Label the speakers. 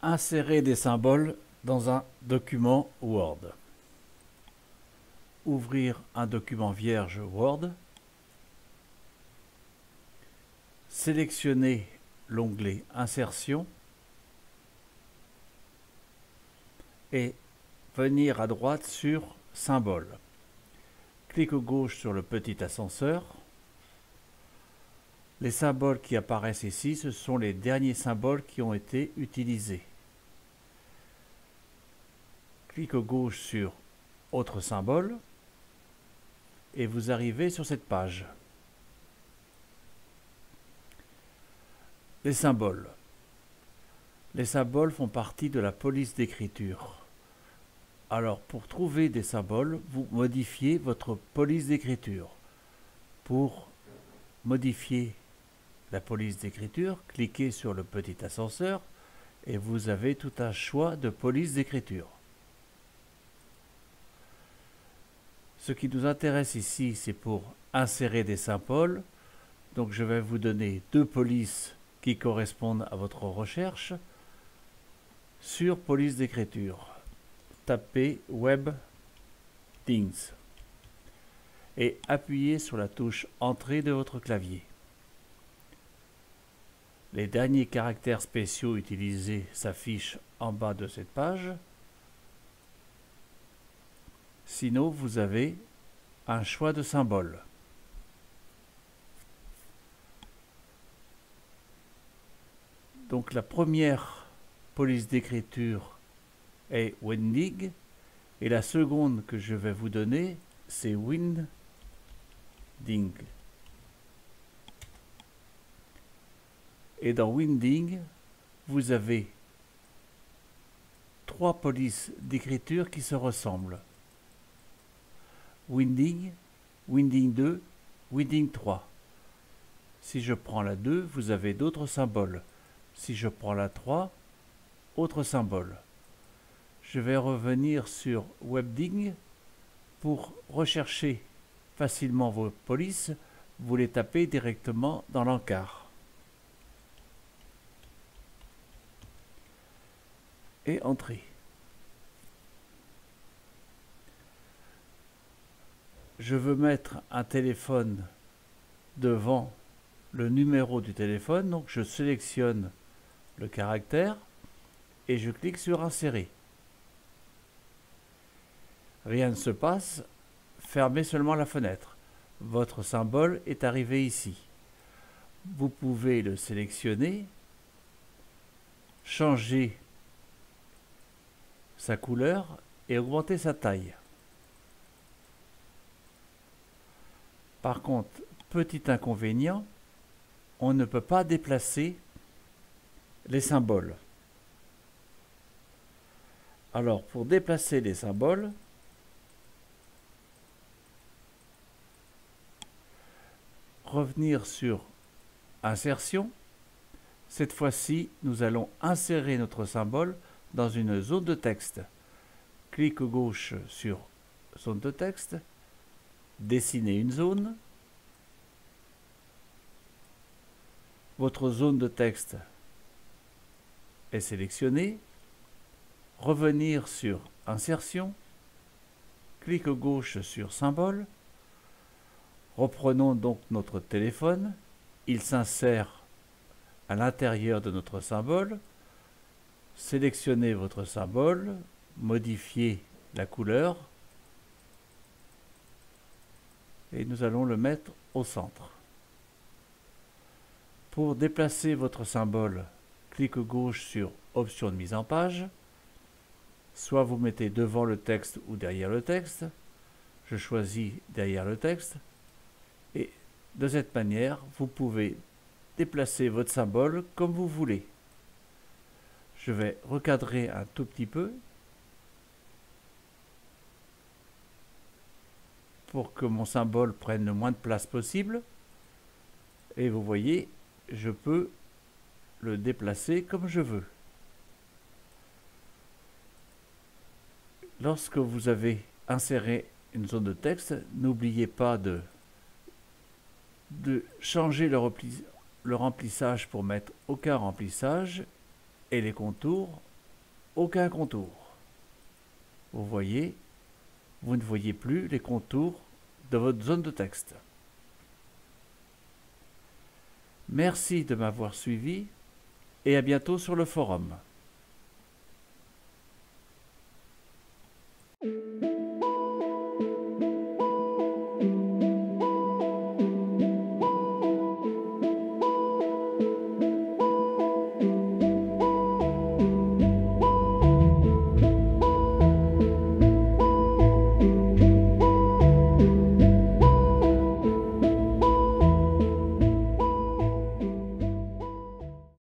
Speaker 1: Insérer des symboles dans un document Word. Ouvrir un document vierge Word. Sélectionner l'onglet Insertion et venir à droite sur Symboles. Clic gauche sur le petit ascenseur. Les symboles qui apparaissent ici, ce sont les derniers symboles qui ont été utilisés. Clic gauche sur Autre symbole et vous arrivez sur cette page. Les symboles. Les symboles font partie de la police d'écriture. Alors, pour trouver des symboles, vous modifiez votre police d'écriture. Pour modifier la police d'écriture, cliquez sur le petit ascenseur et vous avez tout un choix de police d'écriture. Ce qui nous intéresse ici, c'est pour insérer des symboles. Donc, je vais vous donner deux polices qui correspondent à votre recherche. Sur police d'écriture, tapez WebThings et appuyez sur la touche Entrée de votre clavier. Les derniers caractères spéciaux utilisés s'affichent en bas de cette page. Sinon, vous avez un choix de symboles. Donc la première police d'écriture est Winding et la seconde que je vais vous donner, c'est Winding. Et dans Winding, vous avez trois polices d'écriture qui se ressemblent. Winding, Winding 2, Winding 3. Si je prends la 2, vous avez d'autres symboles. Si je prends la 3, autre symbole. Je vais revenir sur WebDing pour rechercher facilement vos polices. Vous les tapez directement dans l'encart. Et Entrée. Je veux mettre un téléphone devant le numéro du téléphone, donc je sélectionne le caractère et je clique sur Insérer. Rien ne se passe, fermez seulement la fenêtre. Votre symbole est arrivé ici. Vous pouvez le sélectionner, changer sa couleur et augmenter sa taille. Par contre, petit inconvénient, on ne peut pas déplacer les symboles. Alors, pour déplacer les symboles, revenir sur Insertion. Cette fois-ci, nous allons insérer notre symbole dans une zone de texte. Clic gauche sur Zone de texte, dessiner une zone. Votre zone de texte est sélectionnée. Revenir sur Insertion. Clic gauche sur Symbole. Reprenons donc notre téléphone. Il s'insère à l'intérieur de notre symbole. Sélectionnez votre symbole. Modifiez la couleur. Et nous allons le mettre au centre. Pour déplacer votre symbole, clic gauche sur Option de mise en page. Soit vous mettez devant le texte ou derrière le texte. Je choisis derrière le texte. Et de cette manière, vous pouvez déplacer votre symbole comme vous voulez. Je vais recadrer un tout petit peu pour que mon symbole prenne le moins de place possible. Et vous voyez, je peux le déplacer comme je veux. Lorsque vous avez inséré une zone de texte, n'oubliez pas de changer le remplissage pour mettre aucun remplissage et les contours aucun contour. Vous voyez, vous ne voyez plus les contours de votre zone de texte. Merci de m'avoir suivi et à bientôt sur le forum.